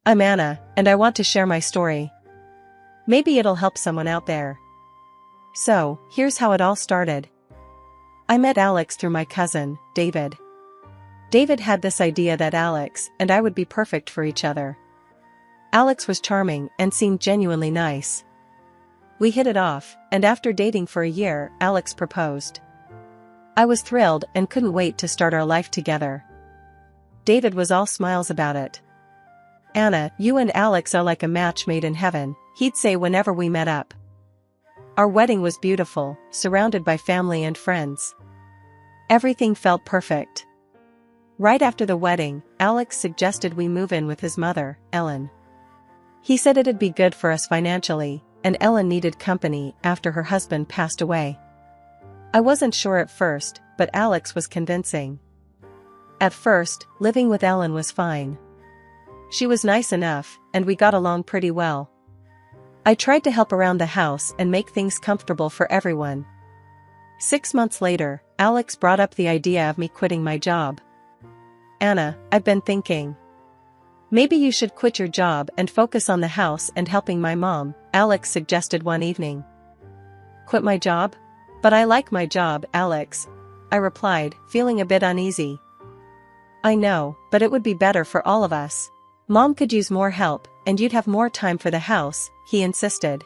I'm Anna, and I want to share my story. Maybe it'll help someone out there. So, here's how it all started. I met Alex through my cousin, David. David had this idea that Alex and I would be perfect for each other. Alex was charming and seemed genuinely nice. We hit it off, and after dating for a year, Alex proposed. I was thrilled and couldn't wait to start our life together. David was all smiles about it. Anna, you and Alex are like a match made in heaven, he'd say whenever we met up. Our wedding was beautiful, surrounded by family and friends. Everything felt perfect. Right after the wedding, Alex suggested we move in with his mother, Ellen. He said it'd be good for us financially, and Ellen needed company after her husband passed away. I wasn't sure at first, but Alex was convincing. At first, living with Ellen was fine. She was nice enough, and we got along pretty well. I tried to help around the house and make things comfortable for everyone. 6 months later, Alex brought up the idea of me quitting my job. Anna, I've been thinking. Maybe you should quit your job and focus on the house and helping my mom, Alex suggested one evening. Quit my job? But I like my job, Alex, I replied, feeling a bit uneasy. I know, but it would be better for all of us. Mom could use more help, and you'd have more time for the house, he insisted.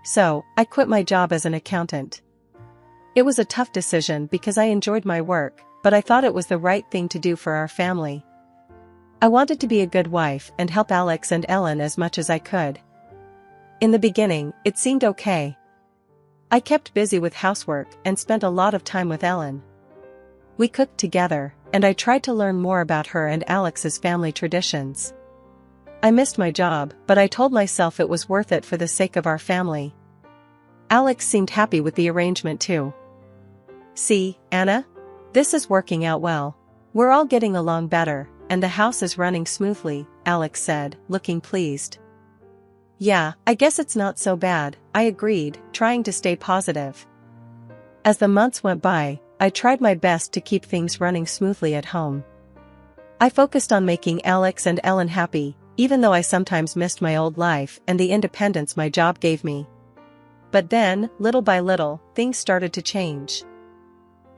So, I quit my job as an accountant. It was a tough decision because I enjoyed my work, but I thought it was the right thing to do for our family. I wanted to be a good wife and help Alex and Ellen as much as I could. In the beginning, it seemed okay. I kept busy with housework and spent a lot of time with Ellen. We cooked together, and I tried to learn more about her and Alex's family traditions. I missed my job, but I told myself it was worth it for the sake of our family. Alex seemed happy with the arrangement too. See, Anna? This is working out well. We're all getting along better, and the house is running smoothly, Alex said, looking pleased. Yeah, I guess it's not so bad, I agreed, trying to stay positive. As the months went by, I tried my best to keep things running smoothly at home. I focused on making Alex and Ellen happy, even though I sometimes missed my old life and the independence my job gave me. But then, little by little, things started to change.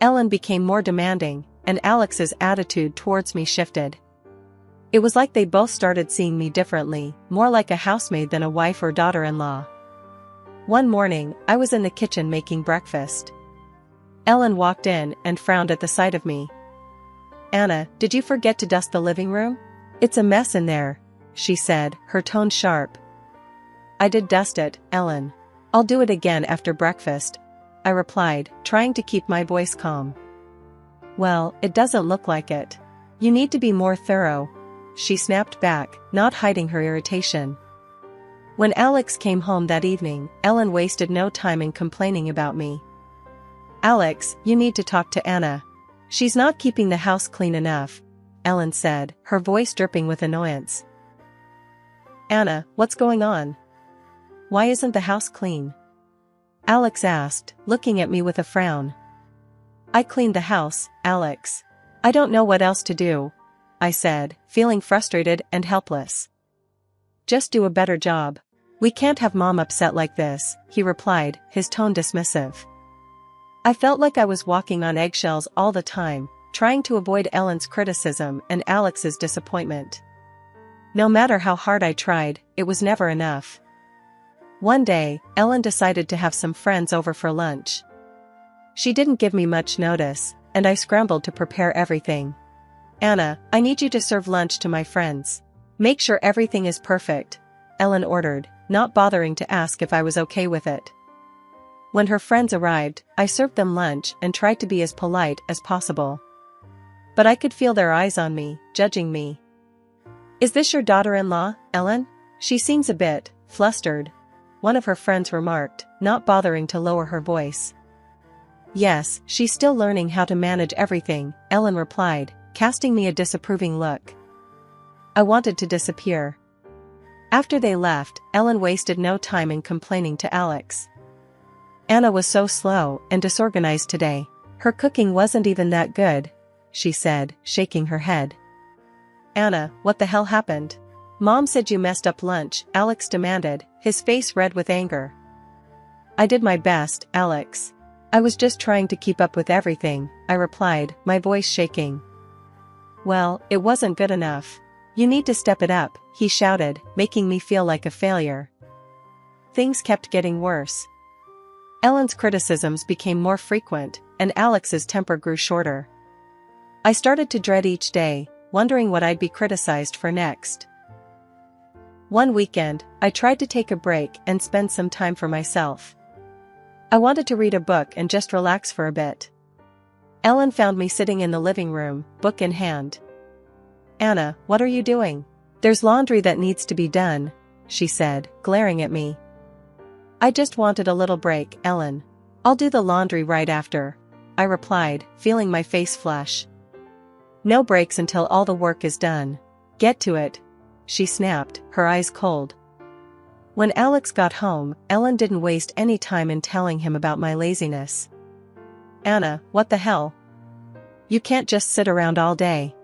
Ellen became more demanding, and Alex's attitude towards me shifted. It was like they both started seeing me differently, more like a housemaid than a wife or daughter-in-law. One morning, I was in the kitchen making breakfast. Ellen walked in and frowned at the sight of me. Anna, did you forget to dust the living room? It's a mess in there, she said, her tone sharp. I did dust it, Ellen. I'll do it again after breakfast, I replied, trying to keep my voice calm. Well, it doesn't look like it. You need to be more thorough, she snapped back, not hiding her irritation. When Alex came home that evening, Ellen wasted no time in complaining about me. Alex, you need to talk to Anna. She's not keeping the house clean enough, Ellen said, her voice dripping with annoyance. Anna, what's going on? Why isn't the house clean? Alex asked, looking at me with a frown. I cleaned the house, Alex. I don't know what else to do, I said, feeling frustrated and helpless. Just do a better job. We can't have Mom upset like this, he replied, his tone dismissive. I felt like I was walking on eggshells all the time, trying to avoid Ellen's criticism and Alex's disappointment. No matter how hard I tried, it was never enough. One day, Ellen decided to have some friends over for lunch. She didn't give me much notice, and I scrambled to prepare everything. Anna, I need you to serve lunch to my friends. Make sure everything is perfect, Ellen ordered, not bothering to ask if I was okay with it. When her friends arrived, I served them lunch and tried to be as polite as possible. But I could feel their eyes on me, judging me. Is this your daughter-in-law, Ellen? She seems a bit flustered, one of her friends remarked, not bothering to lower her voice. Yes, she's still learning how to manage everything, Ellen replied, casting me a disapproving look. I wanted to disappear. After they left, Ellen wasted no time in complaining to Alex. Anna was so slow and disorganized today. Her cooking wasn't even that good, she said, shaking her head. Anna, what the hell happened? Mom said you messed up lunch, Alex demanded, his face red with anger. I did my best, Alex. I was just trying to keep up with everything, I replied, my voice shaking. Well, it wasn't good enough. You need to step it up, he shouted, making me feel like a failure. Things kept getting worse. Ellen's criticisms became more frequent, and Alex's temper grew shorter. I started to dread each day, wondering what I'd be criticized for next. One weekend, I tried to take a break and spend some time for myself. I wanted to read a book and just relax for a bit. Ellen found me sitting in the living room, book in hand. Anna, what are you doing? There's laundry that needs to be done, she said, glaring at me. I just wanted a little break, Ellen. I'll do the laundry right after, I replied, feeling my face flush. No breaks until all the work is done. Get to it, she snapped, her eyes cold. When Alex got home, Ellen didn't waste any time in telling him about my laziness. Anna, what the hell? You can't just sit around all day.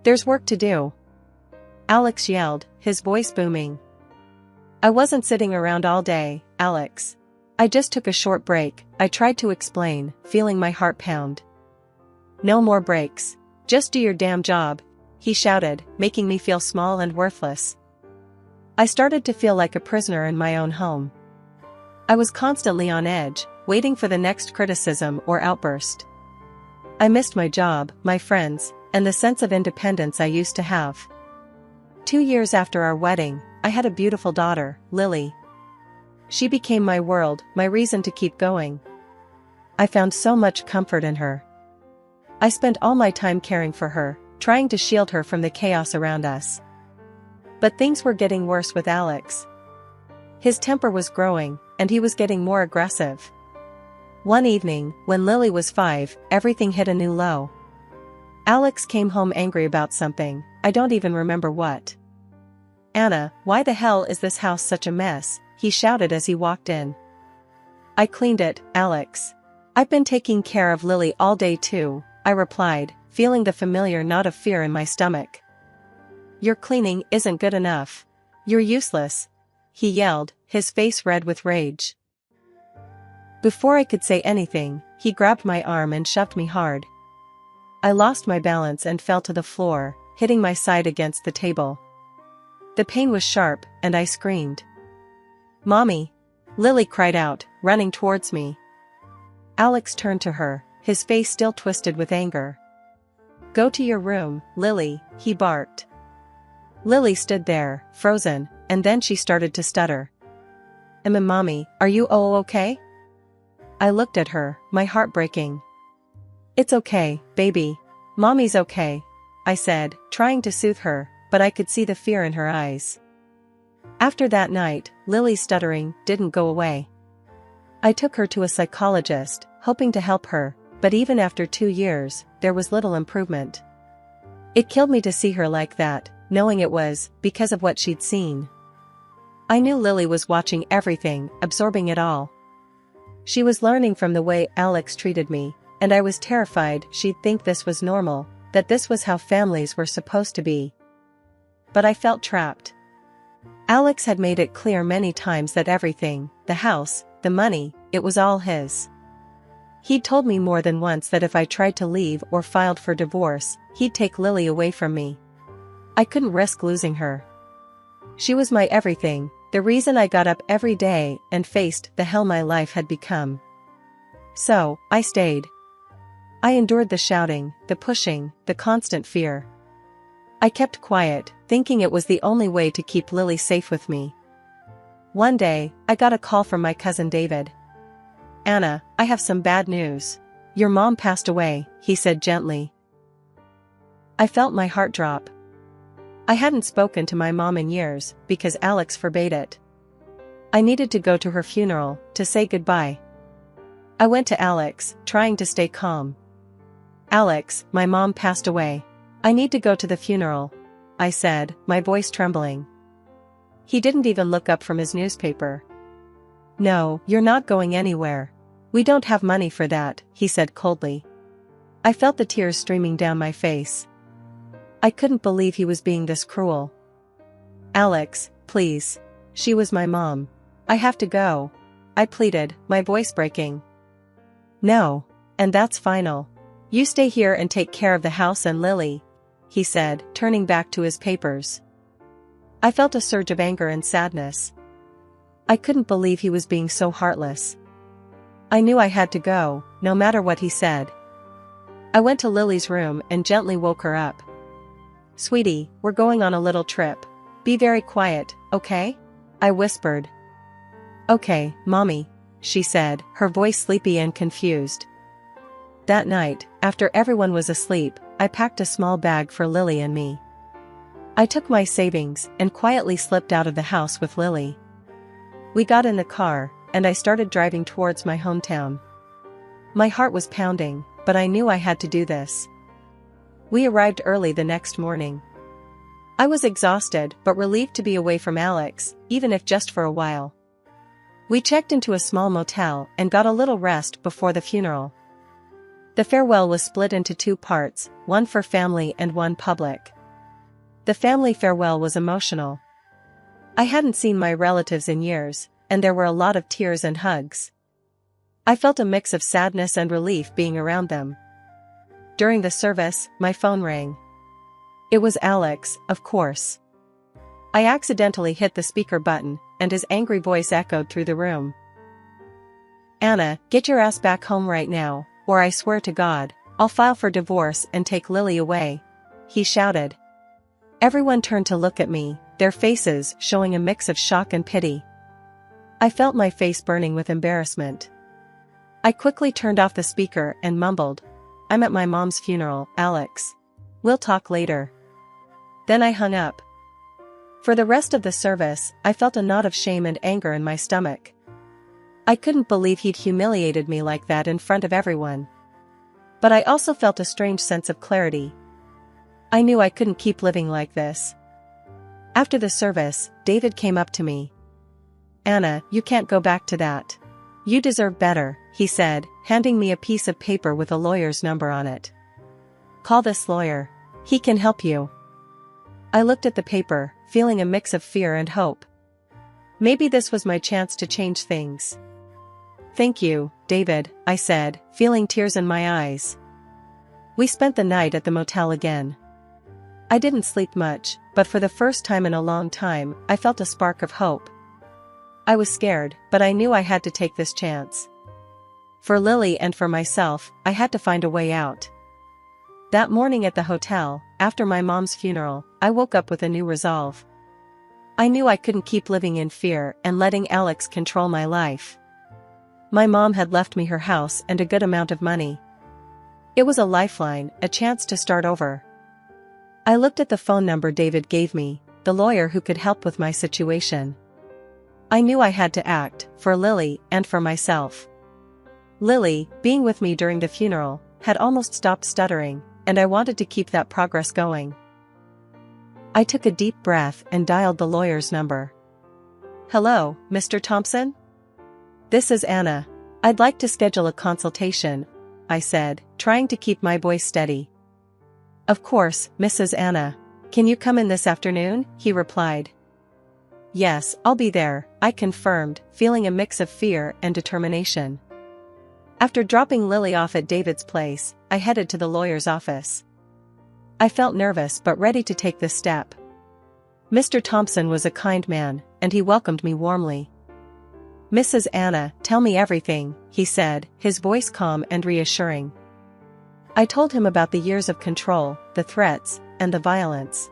There's work to do. Alex yelled, his voice booming. I wasn't sitting around all day, Alex. I just took a short break, I tried to explain, feeling my heart pound. No more breaks. Just do your damn job, he shouted, making me feel small and worthless. I started to feel like a prisoner in my own home. I was constantly on edge, waiting for the next criticism or outburst. I missed my job, my friends, and the sense of independence I used to have. 2 years after our wedding, I had a beautiful daughter, Lily. She became my world, my reason to keep going. I found so much comfort in her. I spent all my time caring for her, trying to shield her from the chaos around us. But things were getting worse with Alex. His temper was growing, and he was getting more aggressive. One evening, when Lily was 5, everything hit a new low. Alex came home angry about something, I don't even remember what. Anna, why the hell is this house such a mess? He shouted as he walked in. I cleaned it, Alex. I've been taking care of Lily all day too, I replied, feeling the familiar knot of fear in my stomach. Your cleaning isn't good enough. You're useless, he yelled, his face red with rage. Before I could say anything, he grabbed my arm and shoved me hard. I lost my balance and fell to the floor, hitting my side against the table. The pain was sharp, and I screamed. Mommy! Lily cried out, running towards me. Alex turned to her, his face still twisted with anger. Go to your room, Lily, he barked. Lily stood there, frozen, and then she started to stutter. Mommy, are you okay? I looked at her, my heart breaking. It's okay, baby. Mommy's okay, I said, trying to soothe her, but I could see the fear in her eyes. After that night, Lily's stuttering didn't go away. I took her to a psychologist, hoping to help her, but even after 2 years, there was little improvement. It killed me to see her like that, knowing it was because of what she'd seen. I knew Lily was watching everything, absorbing it all. She was learning from the way Alex treated me, and I was terrified she'd think this was normal, that this was how families were supposed to be. But I felt trapped. Alex had made it clear many times that everything, the house, the money, it was all his. He'd told me more than once that if I tried to leave or filed for divorce, he'd take Lily away from me. I couldn't risk losing her. She was my everything, the reason I got up every day and faced the hell my life had become. So, I stayed. I endured the shouting, the pushing, the constant fear. I kept quiet, thinking it was the only way to keep Lily safe with me. One day, I got a call from my cousin David. Anna, I have some bad news. Your mom passed away, he said gently. I felt my heart drop. I hadn't spoken to my mom in years, because Alex forbade it. I needed to go to her funeral, to say goodbye. I went to Alex, trying to stay calm. Alex, my mom passed away. I need to go to the funeral, I said, my voice trembling. He didn't even look up from his newspaper. No, you're not going anywhere. We don't have money for that, he said coldly. I felt the tears streaming down my face. I couldn't believe he was being this cruel. Alex, please. She was my mom. I have to go. I pleaded, my voice breaking. No. And that's final. You stay here and take care of the house and Lily, he said, turning back to his papers. I felt a surge of anger and sadness. I couldn't believe he was being so heartless. I knew I had to go, no matter what he said. I went to Lily's room and gently woke her up. Sweetie, we're going on a little trip. Be very quiet, okay? I whispered. Okay, Mommy, she said, her voice sleepy and confused. That night, after everyone was asleep, I packed a small bag for Lily and me. I took my savings and quietly slipped out of the house with Lily. We got in the car, and I started driving towards my hometown. My heart was pounding, but I knew I had to do this. We arrived early the next morning. I was exhausted but relieved to be away from Alex, even if just for a while. We checked into a small motel and got a little rest before the funeral. The farewell was split into 2 parts, one for family and one public. The family farewell was emotional. I hadn't seen my relatives in years, and there were a lot of tears and hugs. I felt a mix of sadness and relief being around them. During the service, my phone rang. It was Alex, of course. I accidentally hit the speaker button, and his angry voice echoed through the room. Anna, get your ass back home right now, or I swear to God, I'll file for divorce and take Lily away, he shouted. Everyone turned to look at me, their faces showing a mix of shock and pity. I felt my face burning with embarrassment. I quickly turned off the speaker and mumbled, I'm at my mom's funeral, Alex. We'll talk later. Then I hung up. For the rest of the service, I felt a knot of shame and anger in my stomach. I couldn't believe he'd humiliated me like that in front of everyone. But I also felt a strange sense of clarity. I knew I couldn't keep living like this. After the service, David came up to me. Anna, you can't go back to that. You deserve better, he said, handing me a piece of paper with a lawyer's number on it. Call this lawyer. He can help you. I looked at the paper, feeling a mix of fear and hope. Maybe this was my chance to change things. Thank you, David, I said, feeling tears in my eyes. We spent the night at the motel again. I didn't sleep much, but for the first time in a long time, I felt a spark of hope. I was scared, but I knew I had to take this chance. For Lily and for myself, I had to find a way out. That morning at the hotel, after my mom's funeral, I woke up with a new resolve. I knew I couldn't keep living in fear and letting Alex control my life. My mom had left me her house and a good amount of money. It was a lifeline, a chance to start over. I looked at the phone number David gave me, the lawyer who could help with my situation. I knew I had to act, for Lily and for myself. Lily, being with me during the funeral, had almost stopped stuttering, and I wanted to keep that progress going. I took a deep breath and dialed the lawyer's number. Hello, Mr. Thompson? This is Anna. I'd like to schedule a consultation, I said, trying to keep my voice steady. Of course, Mrs. Anna. Can you come in this afternoon? He replied. Yes, I'll be there, I confirmed, feeling a mix of fear and determination. After dropping Lily off at David's place, I headed to the lawyer's office. I felt nervous but ready to take this step. Mr. Thompson was a kind man, and he welcomed me warmly. Mrs. Anna, tell me everything, he said, his voice calm and reassuring. I told him about the years of control, the threats, and the violence.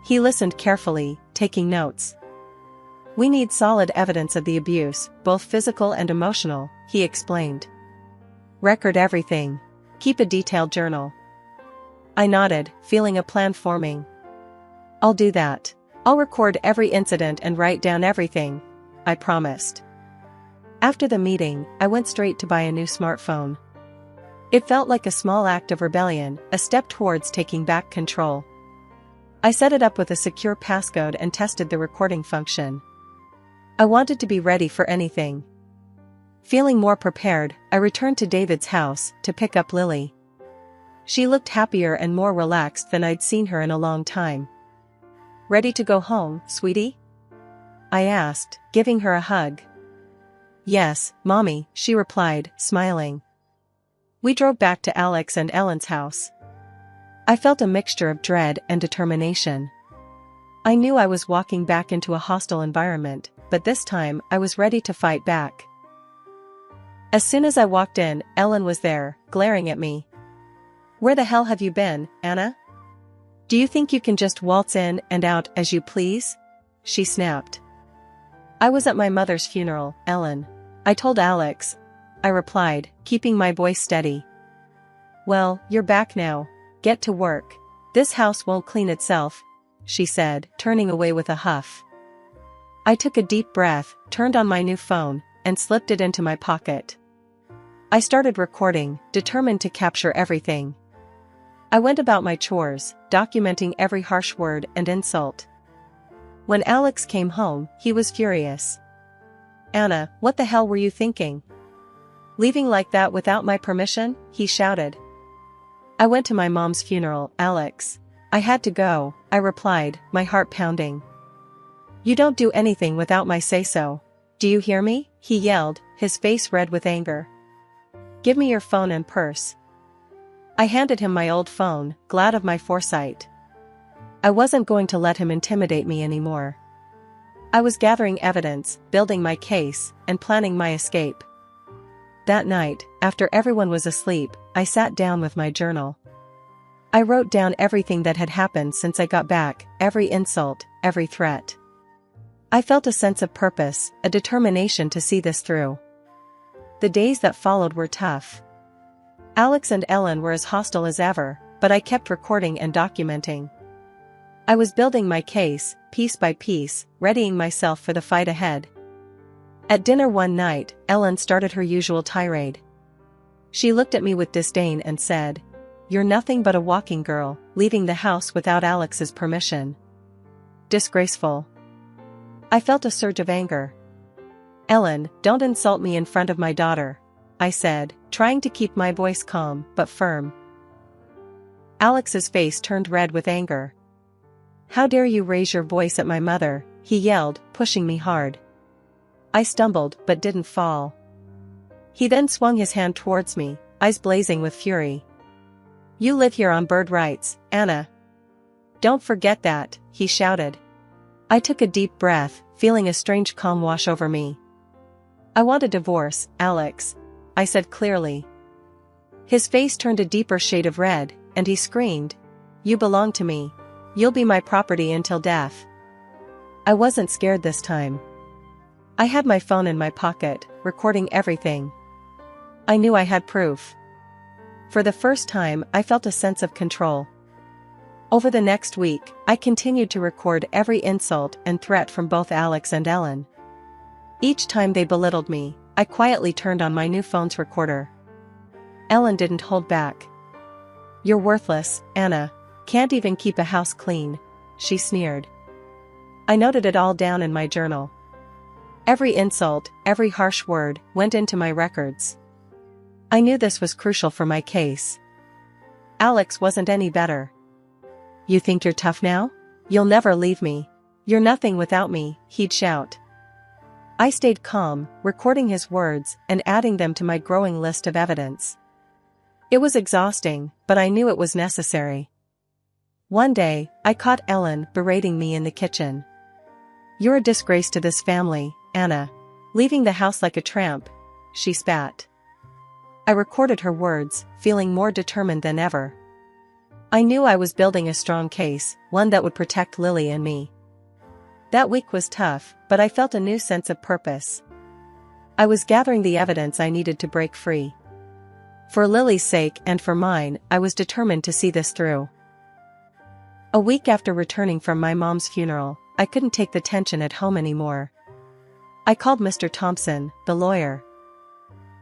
He listened carefully, taking notes. We need solid evidence of the abuse, both physical and emotional, he explained. Record everything. Keep a detailed journal. I nodded, feeling a plan forming. I'll do that. I'll record every incident and write down everything, I promised. After the meeting, I went straight to buy a new smartphone. It felt like a small act of rebellion, a step towards taking back control. I set it up with a secure passcode and tested the recording function. I wanted to be ready for anything. Feeling more prepared, I returned to David's house to pick up Lily. She looked happier and more relaxed than I'd seen her in a long time. Ready to go home, sweetie? I asked, giving her a hug. Yes, Mommy, she replied, smiling. We drove back to Alex and Ellen's house. I felt a mixture of dread and determination. I knew I was walking back into a hostile environment, but this time I was ready to fight back. As soon as I walked in, Ellen was there, glaring at me. Where the hell have you been, Anna? Do you think you can just waltz in and out as you please? She snapped. I was at my mother's funeral, Ellen. I told Alex. I replied, keeping my voice steady. Well, you're back now. Get to work. This house won't clean itself, she said, turning away with a huff. I took a deep breath, turned on my new phone, and slipped it into my pocket. I started recording, determined to capture everything. I went about my chores, documenting every harsh word and insult. When Alex came home, he was furious. Anna, what the hell were you thinking? Leaving like that without my permission? He shouted. I went to my mom's funeral, Alex. I had to go, I replied, my heart pounding. You don't do anything without my say-so. Do you hear me? He yelled, his face red with anger. Give me your phone and purse. I handed him my old phone, glad of my foresight. I wasn't going to let him intimidate me anymore. I was gathering evidence, building my case, and planning my escape. That night, after everyone was asleep, I sat down with my journal. I wrote down everything that had happened since I got back, every insult, every threat. I felt a sense of purpose, a determination to see this through. The days that followed were tough. Alex and Ellen were as hostile as ever, but I kept recording and documenting. I was building my case, piece by piece, readying myself for the fight ahead. At dinner one night, Ellen started her usual tirade. She looked at me with disdain and said, "You're nothing but a walking girl, leaving the house without Alex's permission. Disgraceful." I felt a surge of anger. Ellen, don't insult me in front of my daughter, I said, trying to keep my voice calm but firm. Alex's face turned red with anger. How dare you raise your voice at my mother, he yelled, pushing me hard. I stumbled but didn't fall. He then swung his hand towards me, eyes blazing with fury. You live here on bird rights, Anna. Don't forget that, he shouted. I took a deep breath, feeling a strange calm wash over me. I want a divorce, Alex, I said clearly. His face turned a deeper shade of red, and he screamed, You belong to me. You'll be my property until death. I wasn't scared this time. I had my phone in my pocket, recording everything. I knew I had proof. For the first time, I felt a sense of control. Over the next week, I continued to record every insult and threat from both Alex and Ellen. Each time they belittled me, I quietly turned on my new phone's recorder. Ellen didn't hold back. You're worthless, Anna. Can't even keep a house clean, she sneered. I noted it all down in my journal. Every insult, every harsh word, went into my records. I knew this was crucial for my case. Alex wasn't any better. You think you're tough now? You'll never leave me. You're nothing without me, he'd shout. I stayed calm, recording his words and adding them to my growing list of evidence. It was exhausting, but I knew it was necessary. One day, I caught Ellen berating me in the kitchen. You're a disgrace to this family, Anna. Leaving the house like a tramp, she spat. I recorded her words, feeling more determined than ever. I knew I was building a strong case, one that would protect Lily and me. That week was tough, but I felt a new sense of purpose. I was gathering the evidence I needed to break free. For Lily's sake and for mine, I was determined to see this through. A week after returning from my mom's funeral, I couldn't take the tension at home anymore. I called Mr. Thompson, the lawyer.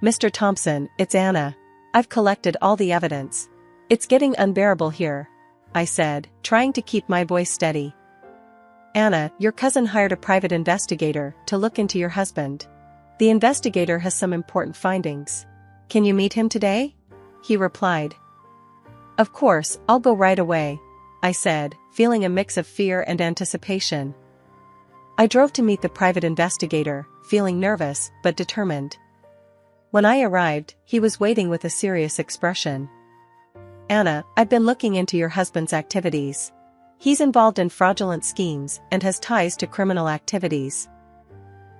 Mr. Thompson, it's Anna. I've collected all the evidence. It's getting unbearable here, I said, trying to keep my voice steady. Anna, your cousin hired a private investigator to look into your husband. The investigator has some important findings. Can you meet him today? He replied. Of course, I'll go right away, I said, feeling a mix of fear and anticipation. I drove to meet the private investigator, feeling nervous but determined. When I arrived, he was waiting with a serious expression. "Anna, I've been looking into your husband's activities. He's involved in fraudulent schemes and has ties to criminal activities.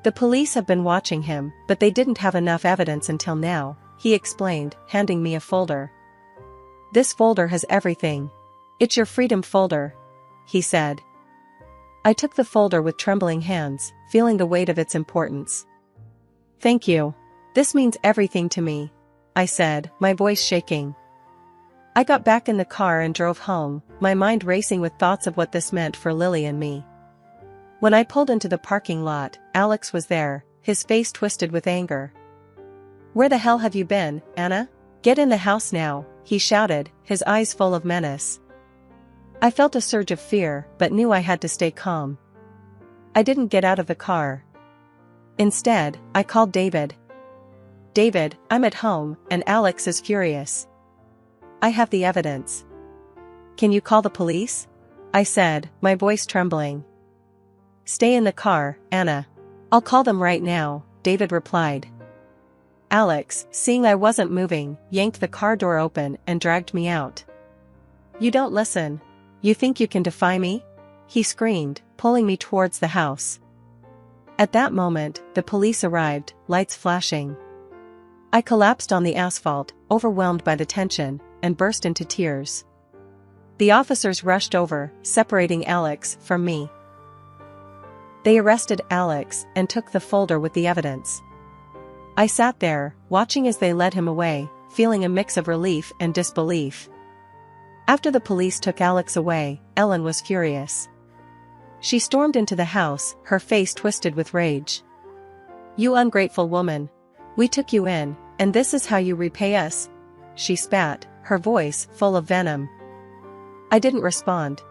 The police have been watching him, but they didn't have enough evidence until now," he explained, handing me a folder. "This folder has everything. It's your freedom folder," he said. I took the folder with trembling hands, feeling the weight of its importance. "Thank you. This means everything to me," I said, my voice shaking. I got back in the car and drove home, my mind racing with thoughts of what this meant for Lily and me. When I pulled into the parking lot, Alex was there, his face twisted with anger. "Where the hell have you been, Anna? Get in the house now," he shouted, his eyes full of menace. I felt a surge of fear, but knew I had to stay calm. I didn't get out of the car. Instead, I called David. "David, I'm at home, and Alex is furious. I have the evidence. Can you call the police?" I said, my voice trembling. "Stay in the car, Anna. I'll call them right now," David replied. Alex, seeing I wasn't moving, yanked the car door open and dragged me out. "You don't listen. You think you can defy me?" he screamed, pulling me towards the house. At that moment, the police arrived, lights flashing. I collapsed on the asphalt, overwhelmed by the tension, and burst into tears. The officers rushed over, separating Alex from me. They arrested Alex and took the folder with the evidence. I sat there, watching as they led him away, feeling a mix of relief and disbelief. After the police took Alex away, Ellen was furious. She stormed into the house, her face twisted with rage. "You ungrateful woman. We took you in, and this is how you repay us?" she spat, her voice full of venom. I didn't respond.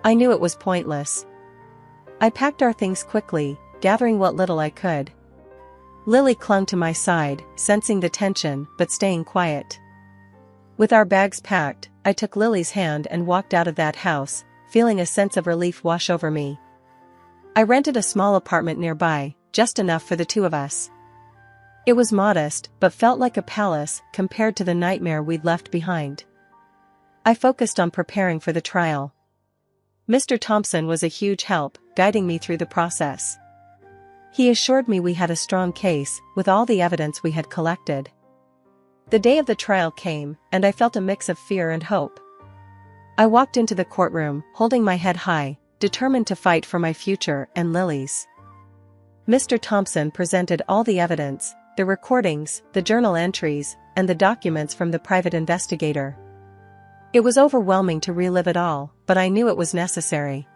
I knew it was pointless. I packed our things quickly, gathering what little I could. Lily clung to my side, sensing the tension but staying quiet. With our bags packed, I took Lily's hand and walked out of that house, feeling a sense of relief wash over me. I rented a small apartment nearby, just enough for the two of us. It was modest, but felt like a palace compared to the nightmare we'd left behind. I focused on preparing for the trial. Mr. Thompson was a huge help, guiding me through the process. He assured me we had a strong case, with all the evidence we had collected. The day of the trial came, and I felt a mix of fear and hope. I walked into the courtroom, holding my head high, determined to fight for my future and Lily's. Mr. Thompson presented all the evidence, the recordings, the journal entries, and the documents from the private investigator. It was overwhelming to relive it all, but I knew it was necessary.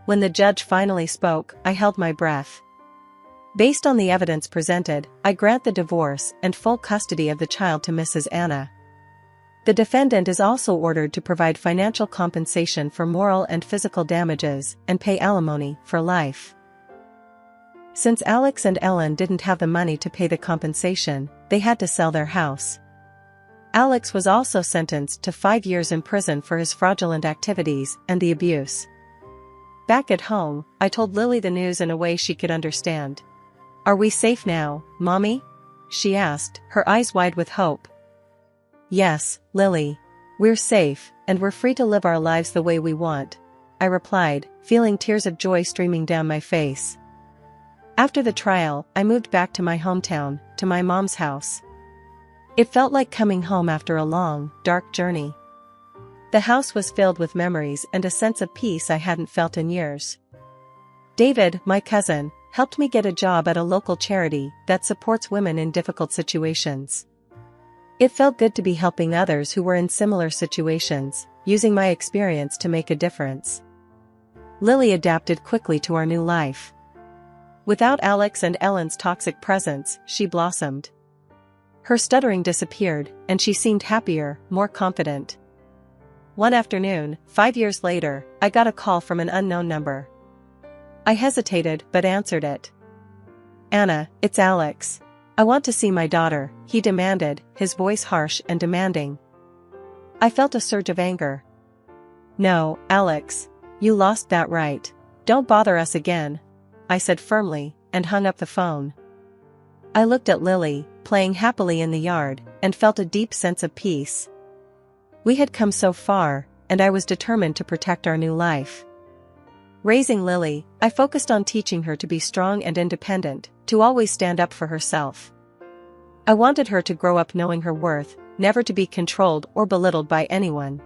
When the judge finally spoke, I held my breath. Based on the evidence presented, I grant the divorce and full custody of the child to Mrs. Anna. The defendant is also ordered to provide financial compensation for moral and physical damages and pay alimony for life. Since Alex and Ellen didn't have the money to pay the compensation, they had to sell their house. Alex was also sentenced to 5 years in prison for his fraudulent activities and the abuse. Back at home, I told Lily the news in a way she could understand. "Are we safe now, Mommy?" she asked, her eyes wide with hope. "Yes, Lily. We're safe, and we're free to live our lives the way we want," I replied, feeling tears of joy streaming down my face. After the trial, I moved back to my hometown, to my mom's house. It felt like coming home after a long, dark journey. The house was filled with memories and a sense of peace I hadn't felt in years. David, my cousin, helped me get a job at a local charity that supports women in difficult situations. It felt good to be helping others who were in similar situations, using my experience to make a difference. Lily adapted quickly to our new life. Without Alex and Ellen's toxic presence, she blossomed. Her stuttering disappeared, and she seemed happier, more confident. One afternoon, 5 years later, I got a call from an unknown number. I hesitated but answered it. "Anna, it's Alex. I want to see my daughter," he demanded, his voice harsh and demanding. I felt a surge of anger. No, Alex. You lost that right. Don't bother us again, I said firmly, and hung up the phone. I looked at Lily, playing happily in the yard, and felt a deep sense of peace. We had come so far, and I was determined to protect our new life. Raising Lily, I focused on teaching her to be strong and independent, to always stand up for herself. I wanted her to grow up knowing her worth, never to be controlled or belittled by anyone.